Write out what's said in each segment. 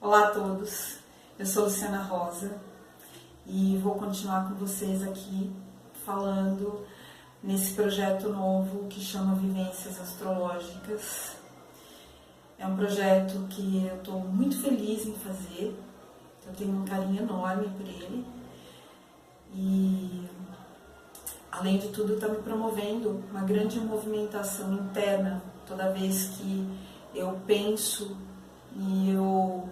Olá a todos, eu sou Luciana Rosa e vou continuar com vocês aqui falando nesse projeto novo que chama Vivências Astrológicas. É um projeto que eu estou muito feliz em fazer, eu tenho um carinho enorme por ele e, além de tudo, está me promovendo uma grande movimentação interna toda vez que eu penso e eu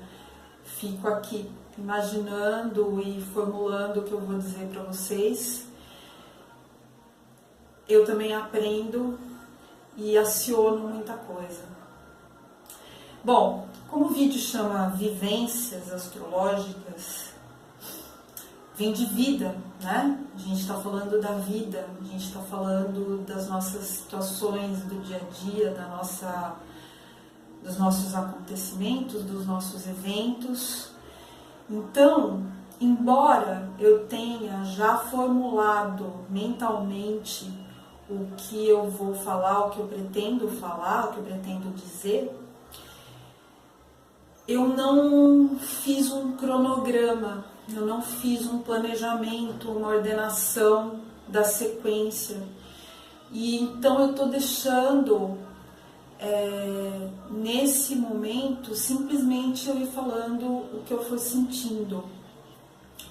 fico aqui imaginando e formulando o que eu vou dizer para vocês. Eu também aprendo e aciono muita coisa. Bom, como o vídeo chama Vivências Astrológicas, vem de vida, né? A gente está falando da vida, a gente está falando das nossas situações do dia a dia, dos nossos acontecimentos, dos nossos eventos. Então, embora eu tenha já formulado mentalmente o que eu vou falar, o que eu pretendo falar, o que eu pretendo dizer, eu não fiz um cronograma, eu não fiz um planejamento, uma ordenação da sequência. E então eu estou deixando nesse momento simplesmente eu ir falando o que eu for sentindo,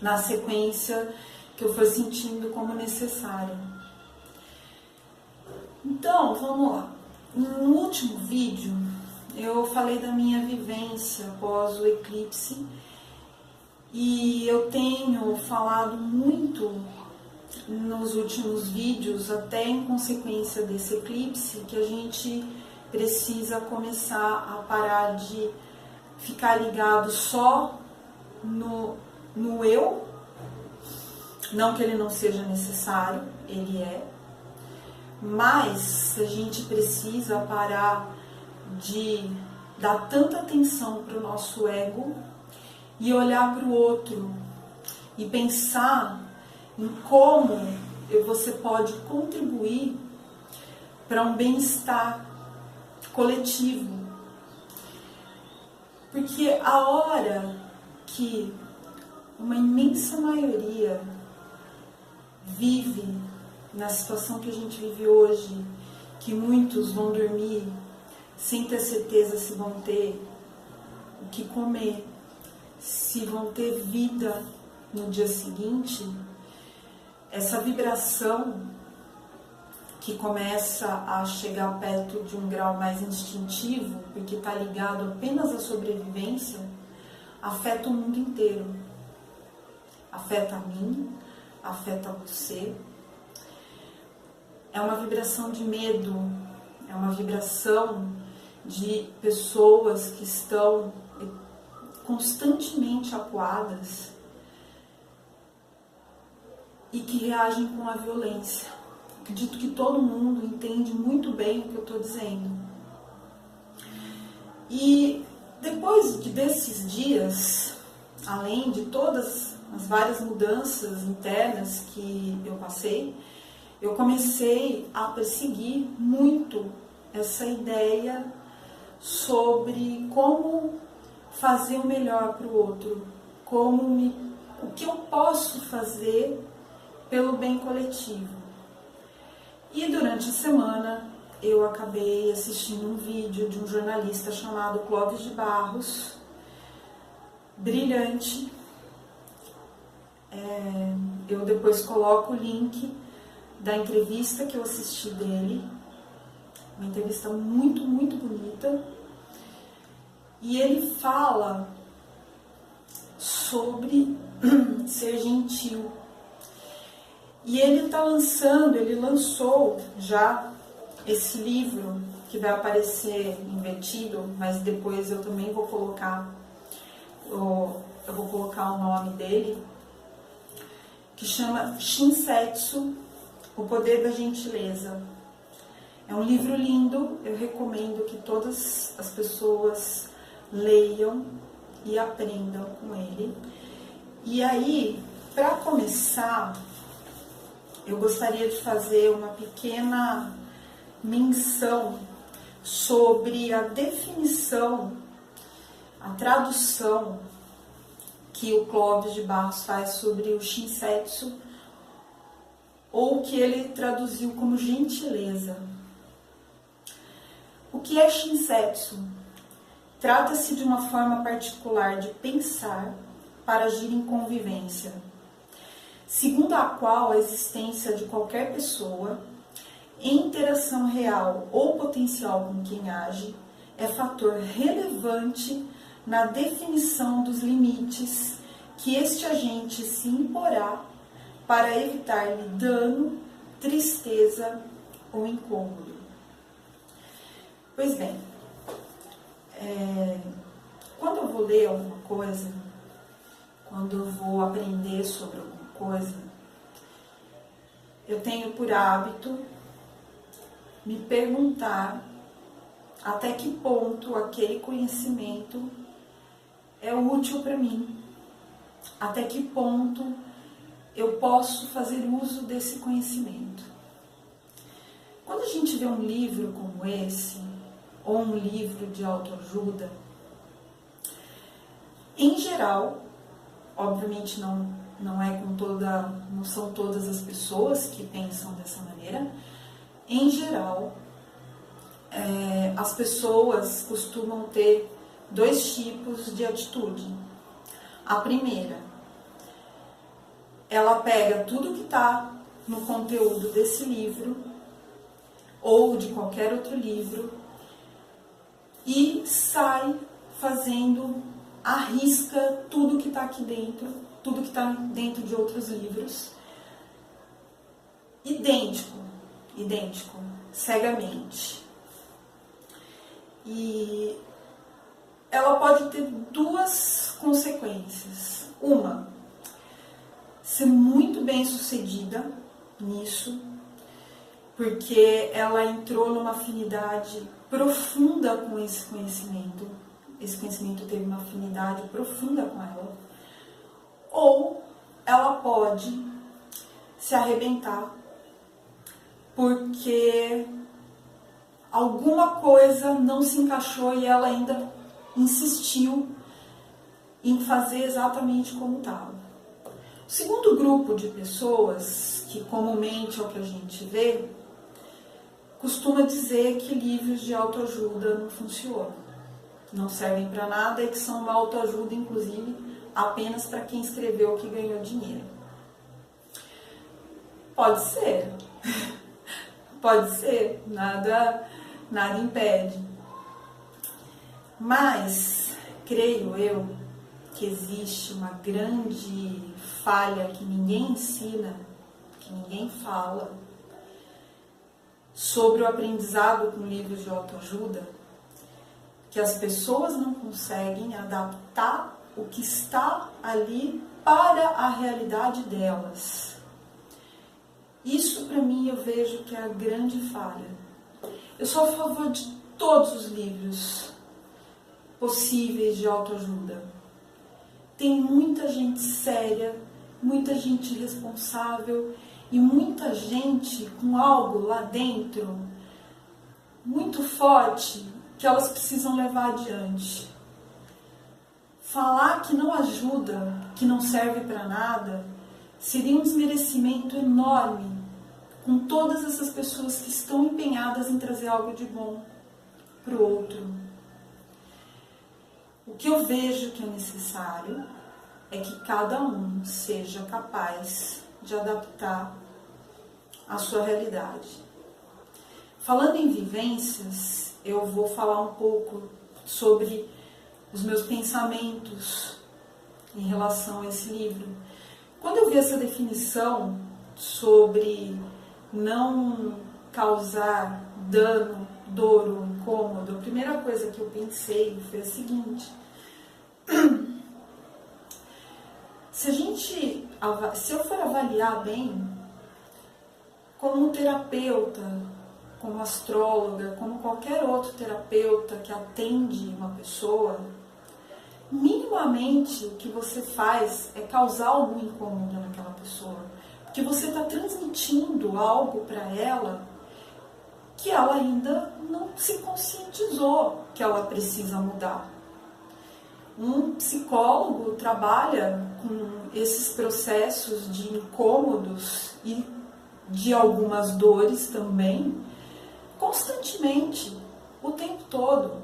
na sequência que eu for sentindo como necessário. Então, vamos lá. No último vídeo eu falei da minha vivência após o eclipse e eu tenho falado muito nos últimos vídeos, até em consequência desse eclipse, que a gente precisa começar a parar de ficar ligado só no eu, não que ele não seja necessário, ele é, mas a gente precisa parar de dar tanta atenção para o nosso ego e olhar para o outro e pensar em como você pode contribuir para um bem-estar coletivo. Porque a hora que uma imensa maioria vive na situação que a gente vive hoje, que muitos vão dormir sem ter certeza se vão ter o que comer, se vão ter vida no dia seguinte, essa vibração que começa a chegar perto de um grau mais instintivo, porque está ligado apenas à sobrevivência, afeta o mundo inteiro. Afeta a mim, afeta você. É uma vibração de medo, é uma vibração de pessoas que estão constantemente acuadas e que reagem com a violência. Acredito que todo mundo entende muito bem o que eu estou dizendo. E depois desses dias, além de todas as várias mudanças internas que eu passei, eu comecei a perseguir muito essa ideia sobre como fazer o melhor para o outro, o que eu posso fazer pelo bem coletivo. E durante a semana eu acabei assistindo um vídeo de um jornalista chamado Clóvis de Barros, brilhante. Eu depois coloco o link da entrevista que eu assisti dele, uma entrevista muito, muito bonita. E ele fala sobre ser gentil. E ele lançou já esse livro que vai aparecer invertido, mas depois eu também vou colocar, o nome dele, que chama Shinsetsu, O Poder da Gentileza. É um livro lindo, eu recomendo que todas as pessoas leiam e aprendam com ele. E aí, para começar, eu gostaria de fazer uma pequena menção sobre a definição a tradução que o Clóvis de Barros faz sobre o Shinsetsu, ou que ele traduziu como gentileza. O que é Shinsetsu? Trata-se de uma forma particular de pensar para agir em convivência, segundo a qual a existência de qualquer pessoa, em interação real ou potencial com quem age, é fator relevante na definição dos limites que este agente se imporá para evitar-lhe dano, tristeza ou incômodo. Pois bem, quando eu vou ler alguma coisa, quando eu vou aprender sobre alguma coisa, eu tenho por hábito me perguntar até que ponto aquele conhecimento é útil para mim, até que ponto eu posso fazer uso desse conhecimento. Quando a gente vê um livro como esse, ou um livro de autoajuda, em geral, obviamente não são todas as pessoas que pensam dessa maneira, em geral, as pessoas costumam ter dois tipos de atitude. A primeira, ela pega tudo que está no conteúdo desse livro ou de qualquer outro livro e sai fazendo à risca tudo que está aqui dentro, tudo que está dentro de outros livros, idêntico, cegamente. E ela pode ter duas consequências. Uma, ser muito bem sucedida nisso, porque ela entrou numa afinidade profunda com esse conhecimento teve uma afinidade profunda com ela, ou ela pode se arrebentar porque alguma coisa não se encaixou e ela ainda insistiu em fazer exatamente como estava. O segundo grupo de pessoas, que comumente é o que a gente vê, costuma dizer que livros de autoajuda não funcionam, não servem para nada e que são uma autoajuda, inclusive, apenas para quem escreveu que ganhou dinheiro. Pode ser, pode ser, nada impede. Mas, creio eu, que existe uma grande falha que ninguém ensina, que ninguém fala, sobre o aprendizado com livros de autoajuda, que as pessoas não conseguem adaptar o que está ali para a realidade delas. Isso, para mim, eu vejo que é a grande falha. Eu sou a favor de todos os livros possíveis de autoajuda. Tem muita gente séria, muita gente responsável e muita gente com algo lá dentro muito forte que elas precisam levar adiante. Falar que não ajuda, que não serve para nada, seria um desmerecimento enorme com todas essas pessoas que estão empenhadas em trazer algo de bom para o outro. O que eu vejo que é necessário é que cada um seja capaz de adaptar a sua realidade. Falando em vivências, eu vou falar um pouco sobre os meus pensamentos em relação a esse livro. Quando eu vi essa definição sobre não causar dano, dor ou incômodo, a primeira coisa que eu pensei foi a seguinte: se eu for avaliar bem, como terapeuta, como astróloga, como qualquer outro terapeuta que atende uma pessoa, minimamente o que você faz é causar algum incômodo naquela pessoa, porque você está transmitindo algo para ela que ela ainda não se conscientizou que ela precisa mudar. Um psicólogo trabalha com esses processos de incômodos e de algumas dores também, constantemente, o tempo todo.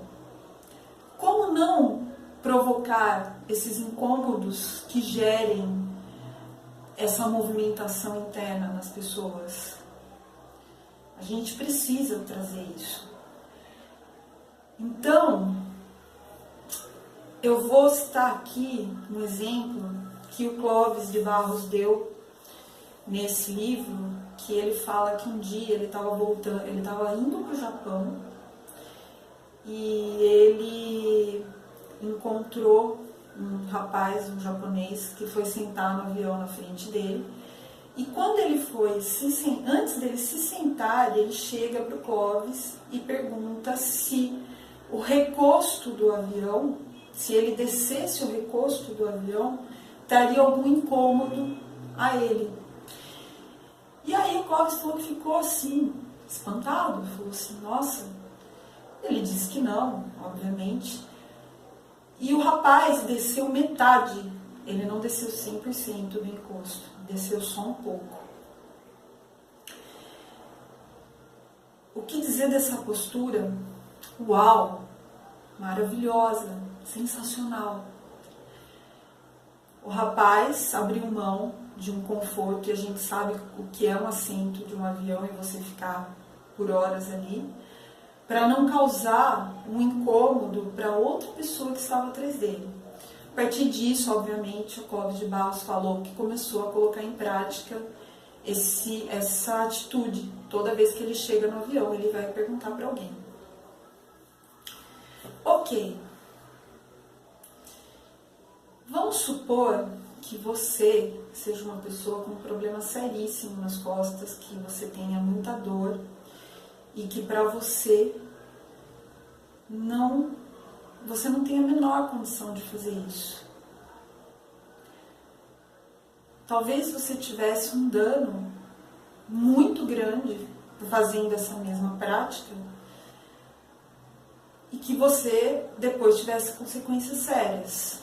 Como não provocar esses incômodos que gerem essa movimentação interna nas pessoas? A gente precisa trazer isso. Então, eu vou citar aqui um exemplo que o Clóvis de Barros deu nesse livro, que ele fala que um dia ele estava indo para o Japão e ele encontrou um rapaz, um japonês, que foi sentar no avião na frente dele. E quando ele foi, antes dele se sentar, ele chega para o Clóvis e pergunta se o recosto do avião, se ele descesse o recosto do avião, traria algum incômodo a ele. E aí o Clóvis falou que ficou assim, espantado, falou assim, nossa, ele disse que não, obviamente. E o rapaz desceu metade, ele não desceu 100% do encosto, desceu só um pouco. O que dizer dessa postura? Uau, maravilhosa, sensacional. O rapaz abriu mão de um conforto, e a gente sabe o que é um assento de um avião e você ficar por horas ali, para não causar um incômodo para outra pessoa que estava atrás dele. A partir disso, obviamente, o Clóvis de Barros falou que começou a colocar em prática essa atitude. Toda vez que ele chega no avião, ele vai perguntar para alguém. Ok. Vamos supor que você seja uma pessoa com um problema seríssimo nas costas, que você tenha muita dor e que para você não tem a menor condição de fazer isso. Talvez você tivesse um dano muito grande fazendo essa mesma prática e que você depois tivesse consequências sérias.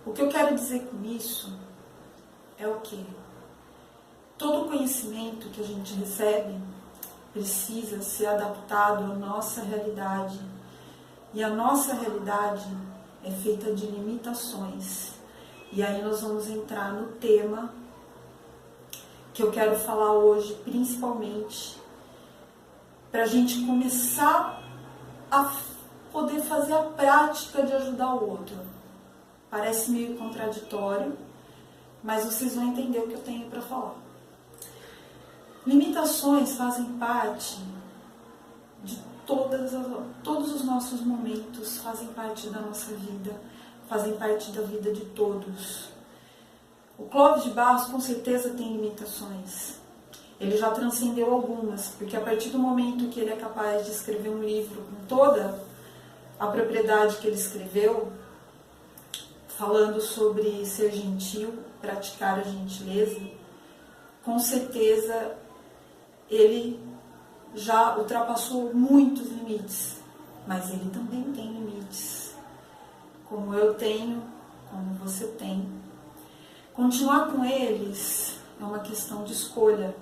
O que eu quero dizer com isso é o quê? Todo conhecimento que a gente recebe precisa ser adaptado à nossa realidade. E a nossa realidade é feita de limitações. E aí nós vamos entrar no tema que eu quero falar hoje, principalmente, para a gente começar a poder fazer a prática de ajudar o outro. Parece meio contraditório, mas vocês vão entender o que eu tenho para falar. Limitações fazem parte de todos os nossos momentos, fazem parte da nossa vida, fazem parte da vida de todos. O Clóvis de Barros com certeza tem limitações. Ele já transcendeu algumas, porque a partir do momento que ele é capaz de escrever um livro com toda a propriedade que ele escreveu, falando sobre ser gentil, praticar a gentileza, com certeza ele já ultrapassou muitos limites, mas ele também tem limites, como eu tenho, como você tem. Continuar com eles é uma questão de escolha.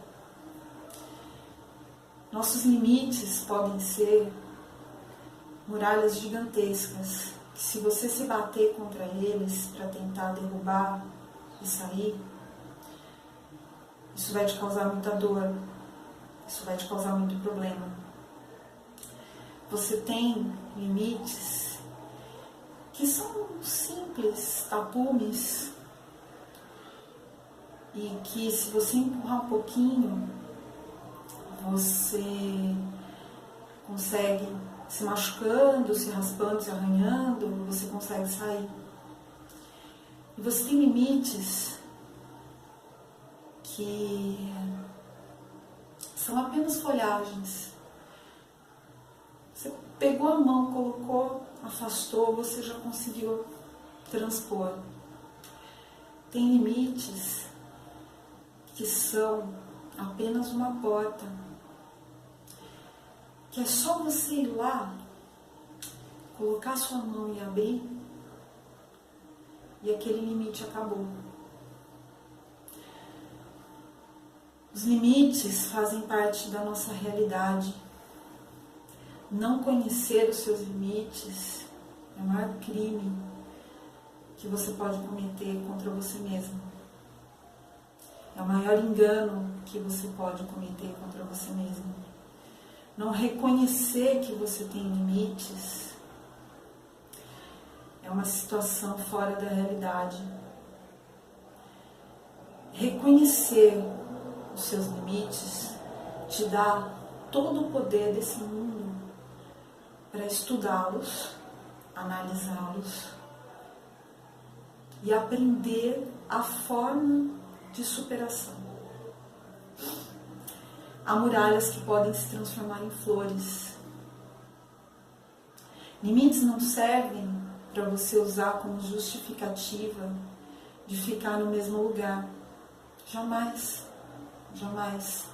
Nossos limites podem ser muralhas gigantescas, que se você se bater contra eles para tentar derrubar e sair, isso vai te causar muita dor, isso vai te causar muito problema. Você tem limites que são simples, tapumes, e que se você empurrar um pouquinho, você consegue, se machucando, se raspando, se arranhando, você consegue sair. E você tem limites que são apenas folhagens. Você pegou a mão, colocou, afastou, você já conseguiu transpor. Tem limites que são apenas uma porta, que é só você ir lá, colocar sua mão e abrir, e aquele limite acabou. Os limites fazem parte da nossa realidade. Não conhecer os seus limites é o maior crime que você pode cometer contra você mesmo. É o maior engano que você pode cometer contra você mesmo. Não reconhecer que você tem limites é uma situação fora da realidade. Reconhecer os seus limites te dá todo o poder desse mundo para estudá-los, analisá-los e aprender a forma de superação. Há muralhas que podem se transformar em flores. Limites não servem para você usar como justificativa de ficar no mesmo lugar. Jamais. Jamais.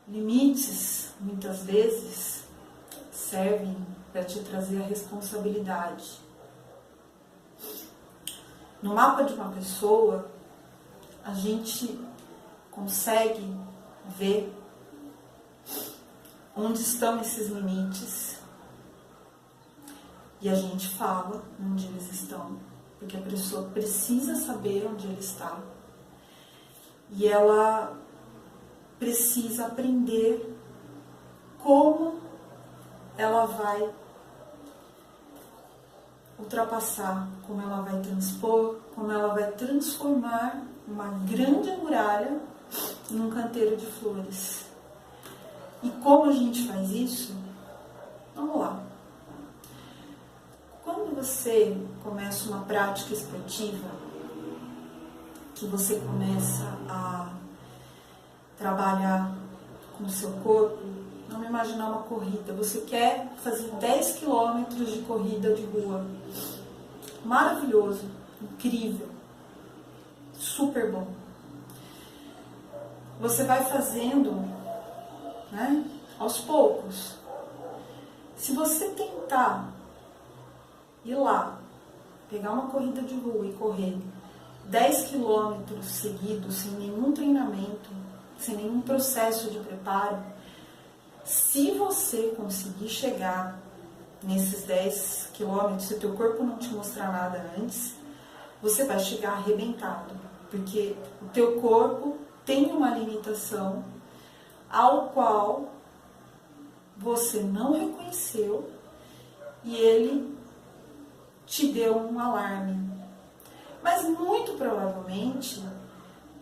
Limites, muitas vezes, servem para te trazer a responsabilidade. No mapa de uma pessoa, a gente consegue ver onde estão esses limites e a gente fala onde eles estão, porque a pessoa precisa saber onde ele está. E ela precisa aprender como ela vai ultrapassar, como ela vai transpor, como ela vai transformar uma grande muralha em um canteiro de flores. E como a gente faz isso? Vamos lá. Quando você começa uma prática esportiva, que você começa a trabalhar com o seu corpo, vamos imaginar uma corrida. Você quer fazer 10 quilômetros de corrida de rua. Maravilhoso, incrível, super bom. Você vai fazendo, né, aos poucos. Se você tentar ir lá, pegar uma corrida de rua e correr 10 quilômetros seguidos, sem nenhum treinamento, sem nenhum processo de preparo, se você conseguir chegar nesses 10 quilômetros, se o teu corpo não te mostrar nada antes, você vai chegar arrebentado, porque o teu corpo tem uma limitação ao qual você não reconheceu e ele te deu um alarme. Mas muito provavelmente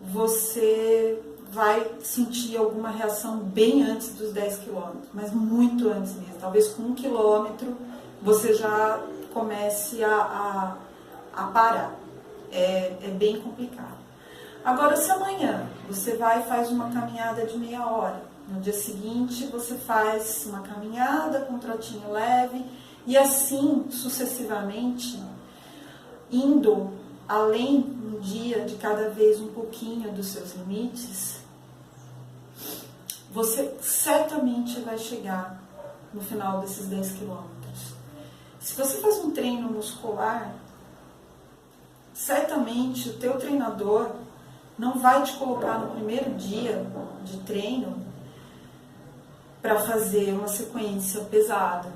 você vai sentir alguma reação bem antes dos 10 quilômetros, mas muito antes mesmo. Talvez com 1 quilômetro você já comece a parar. É bem complicado. Agora, se amanhã você vai e faz uma caminhada de meia hora, no dia seguinte você faz uma caminhada com um trotinho leve, e assim sucessivamente, indo além um dia de cada vez um pouquinho dos seus limites, você certamente vai chegar no final desses 10 quilômetros. Se você faz um treino muscular, certamente o teu treinador não vai te colocar no primeiro dia de treino para fazer uma sequência pesada.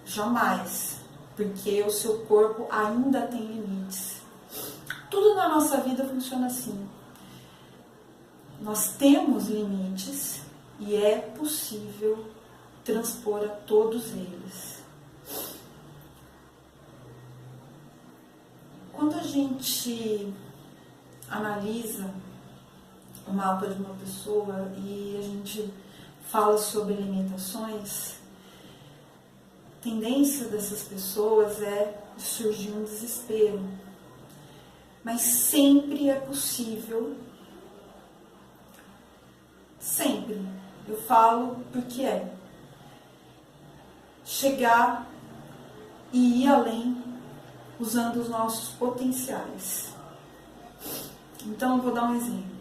Jamais. Porque o seu corpo ainda tem limites. Tudo na nossa vida funciona assim. Nós temos limites e é possível transpor a todos eles. Quando a gente analisa o mapa de uma pessoa e a gente fala sobre limitações, a tendência dessas pessoas é surgir um desespero. Mas sempre é possível, sempre, eu falo porque chegar e ir além usando os nossos potenciais. Então, eu vou dar um exemplo.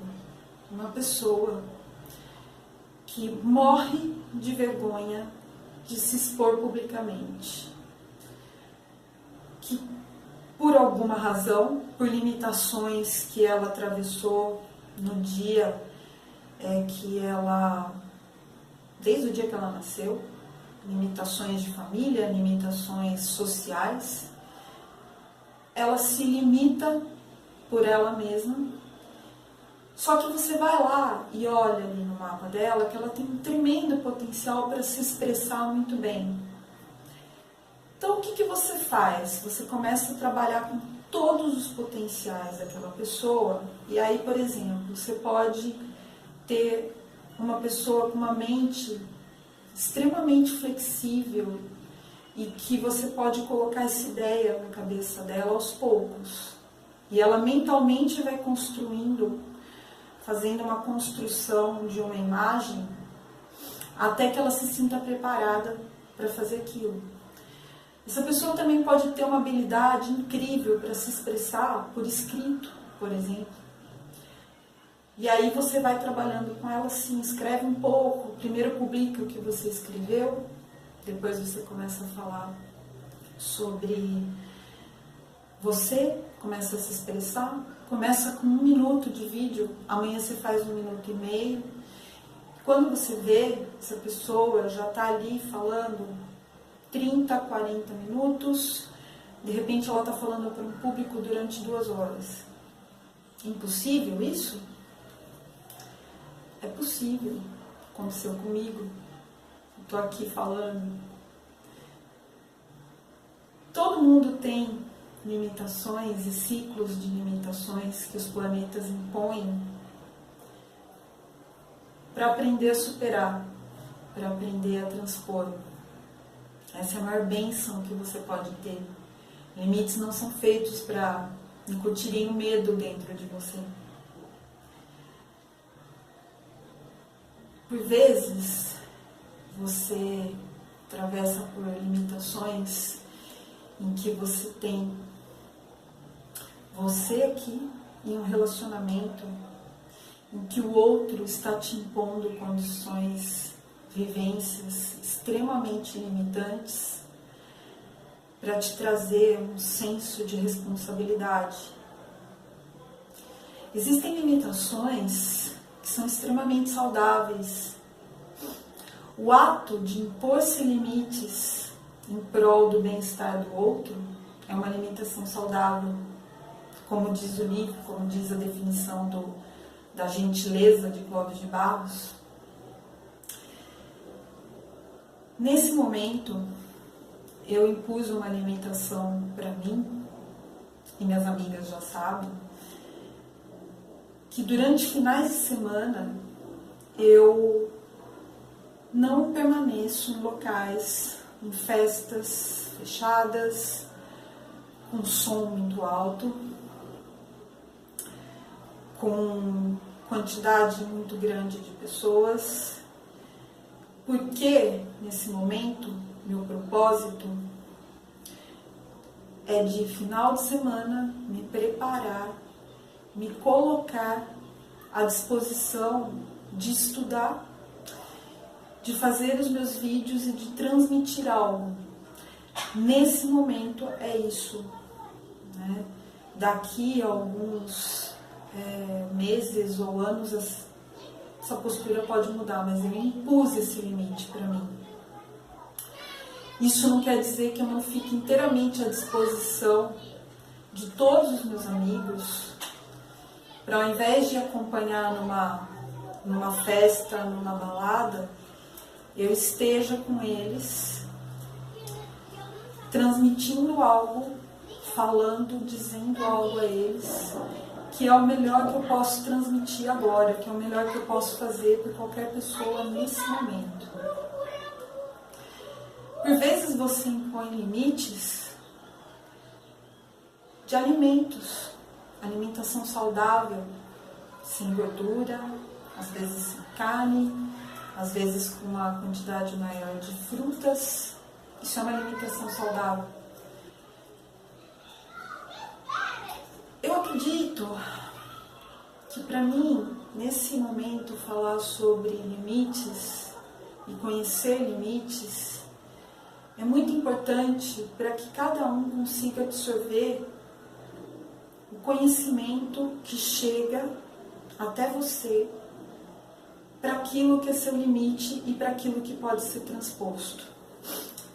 Uma pessoa que morre de vergonha de se expor publicamente, que por alguma razão, por limitações que ela atravessou no dia que ela, desde o dia que ela nasceu, limitações de família, limitações sociais, ela se limita por ela mesma. Só que você vai lá e olha ali no mapa dela que ela tem um tremendo potencial para se expressar muito bem. Então o que você faz? Você começa a trabalhar com todos os potenciais daquela pessoa. E aí, por exemplo, você pode ter uma pessoa com uma mente extremamente flexível e que você pode colocar essa ideia na cabeça dela aos poucos. E ela mentalmente vai construindo, fazendo uma construção de uma imagem até que ela se sinta preparada para fazer aquilo. Essa pessoa também pode ter uma habilidade incrível para se expressar por escrito, por exemplo. E aí você vai trabalhando com ela assim, escreve um pouco, primeiro publica o que você escreveu, depois você começa a falar sobre você, começa a se expressar, começa com 1 minuto de vídeo, amanhã você faz 1 minuto e meio. Quando você vê, essa pessoa já está ali falando 30, 40 minutos, de repente ela está falando para um público durante 2 horas. Impossível isso? É possível, aconteceu comigo, estou aqui falando. Todo mundo tem limitações e ciclos de limitações que os planetas impõem para aprender a superar, para aprender a transpor. Essa é a maior bênção que você pode ter. Limites não são feitos para incutirem o medo dentro de você. Por vezes, você atravessa por limitações em que você tem você aqui em um relacionamento em que o outro está te impondo condições, vivências extremamente limitantes para te trazer um senso de responsabilidade. Existem limitações que são extremamente saudáveis. O ato de impor-se limites em prol do bem-estar do outro é uma limitação saudável, como diz o livro, como diz a definição da gentileza de Clóvis de Barros. Nesse momento, eu impus uma limitação para mim, e minhas amigas já sabem, que durante finais de semana eu não permaneço em locais, em festas fechadas, com som muito alto, com quantidade muito grande de pessoas, porque nesse momento meu propósito é de final de semana me preparar, me colocar à disposição de estudar, de fazer os meus vídeos e de transmitir algo. Nesse momento é isso, né? Daqui a alguns meses ou anos essa postura pode mudar, mas eu impus esse limite para mim. Isso não quer dizer que eu não fique inteiramente à disposição de todos os meus amigos, para ao invés de acompanhar numa festa, numa balada, eu esteja com eles, transmitindo algo, falando, dizendo algo a eles, que é o melhor que eu posso transmitir agora, que é o melhor que eu posso fazer por qualquer pessoa nesse momento. Por vezes você impõe limites de alimentos, alimentação saudável, sem gordura, às vezes sem carne, às vezes com uma quantidade maior de frutas. Isso é uma alimentação saudável. Eu acredito que para mim, nesse momento, falar sobre limites e conhecer limites é muito importante para que cada um consiga absorver o conhecimento que chega até você para aquilo que é seu limite e para aquilo que pode ser transposto.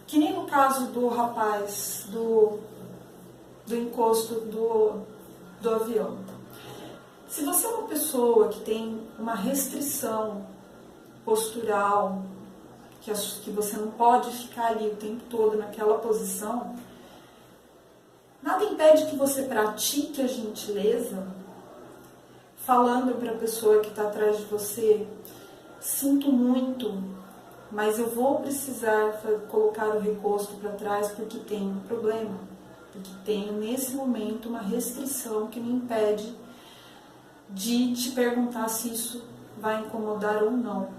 Que nem no caso do rapaz, do encosto do avião. Se você é uma pessoa que tem uma restrição postural, que você não pode ficar ali o tempo todo naquela posição, nada impede que você pratique a gentileza, falando para a pessoa que está atrás de você: sinto muito, mas eu vou precisar colocar o recosto para trás porque tem um problema, porque tenho nesse momento uma restrição que me impede de te perguntar se isso vai incomodar ou não.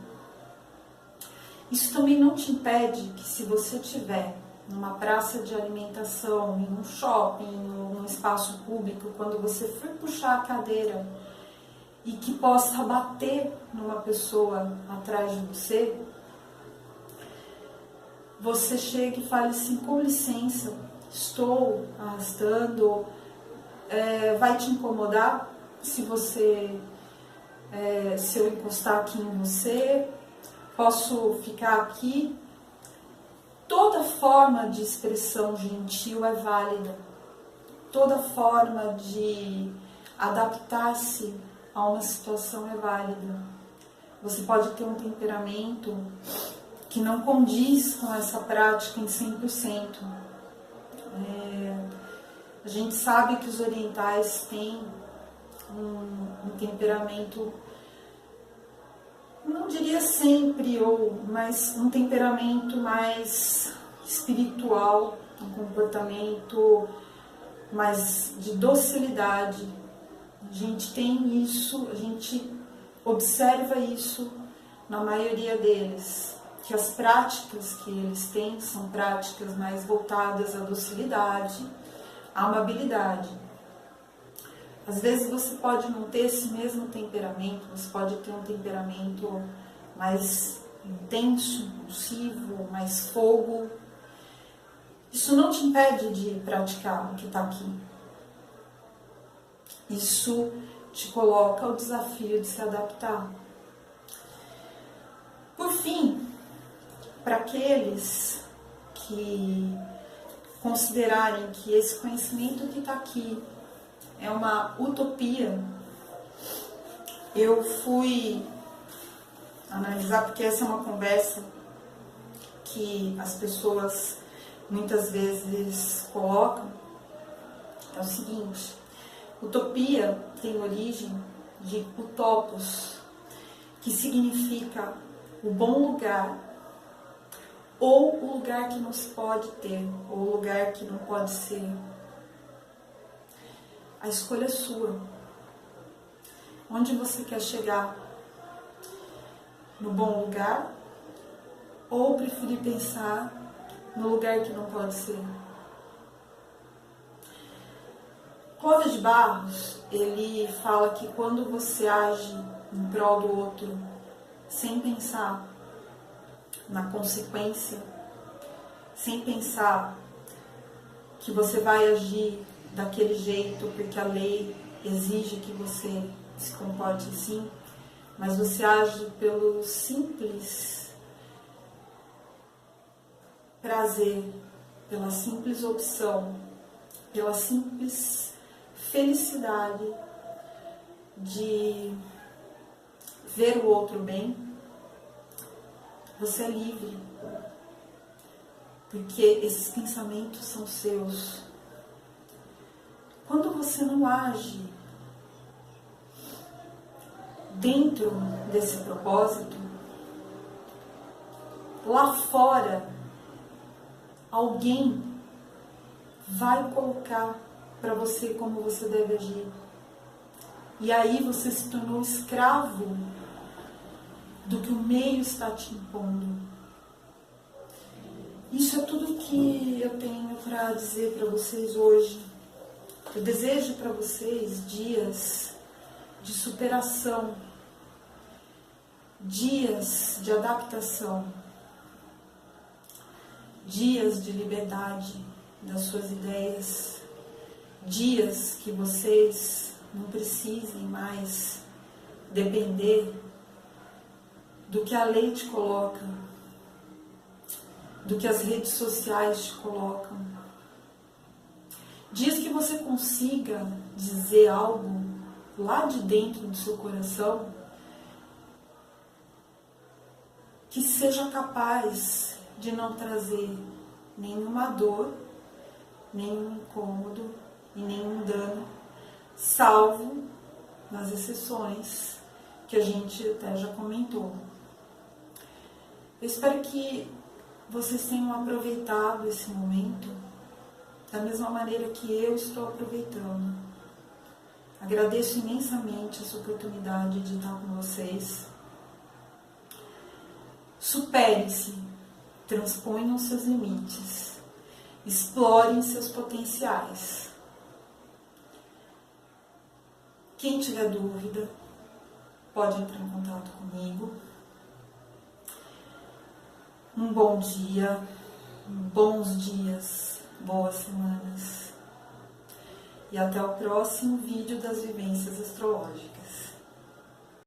Isso também não te impede que, se você estiver numa praça de alimentação, em um shopping, em um espaço público, quando você for puxar a cadeira e que possa bater numa pessoa atrás de você, você chega e fale assim: com licença, estou arrastando, vai te incomodar se eu encostar aqui em você? Posso ficar aqui? Toda forma de expressão gentil é válida. Toda forma de adaptar-se a uma situação é válida. Você pode ter um temperamento que não condiz com essa prática em 100%. A gente sabe que os orientais têm um temperamento, não diria sempre, mas um temperamento mais espiritual, um comportamento mais de docilidade. A gente tem isso, a gente observa isso na maioria deles, que as práticas que eles têm são práticas mais voltadas à docilidade, à amabilidade. Às vezes você pode não ter esse mesmo temperamento, você pode ter um temperamento mais intenso, impulsivo, mais fogo. Isso não te impede de praticar o que está aqui. Isso te coloca o desafio de se adaptar. Por fim, para aqueles que considerarem que esse conhecimento que está aqui é uma utopia, eu fui analisar, porque essa é uma conversa que as pessoas muitas vezes colocam. É o seguinte: utopia tem origem de utopos, que significa o bom lugar, ou o lugar que não se pode ter, ou o lugar que não pode ser. A escolha é sua. Onde você quer chegar? No bom lugar? Ou preferir pensar no lugar que não pode ser? Clóvis de Barros, ele fala que quando você age em prol do outro, sem pensar na consequência, sem pensar que você vai agir daquele jeito porque a lei exige que você se comporte assim, mas você age pelo simples prazer, pela simples opção, pela simples felicidade de ver o outro bem, você é livre, porque esses pensamentos são seus. Quando você não age dentro desse propósito, lá fora, alguém vai colocar para você como você deve agir. E aí você se tornou escravo do que o meio está te impondo. Isso é tudo que eu tenho para dizer para vocês hoje. Eu desejo para vocês dias de superação, dias de adaptação, dias de liberdade das suas ideias, dias que vocês não precisem mais depender do que a lei te coloca, do que as redes sociais te colocam. Dias que você consiga dizer algo lá de dentro do seu coração que seja capaz de não trazer nenhuma dor, nenhum incômodo e nenhum dano, salvo nas exceções que a gente até já comentou. Eu espero que vocês tenham aproveitado esse momento da mesma maneira que eu estou aproveitando. Agradeço imensamente essa oportunidade de estar com vocês. Supere-se, transponham seus limites, explorem seus potenciais. Quem tiver dúvida, pode entrar em contato comigo. Um bom dia, bons dias, boas semanas. E até o próximo vídeo das Vivências Astrológicas.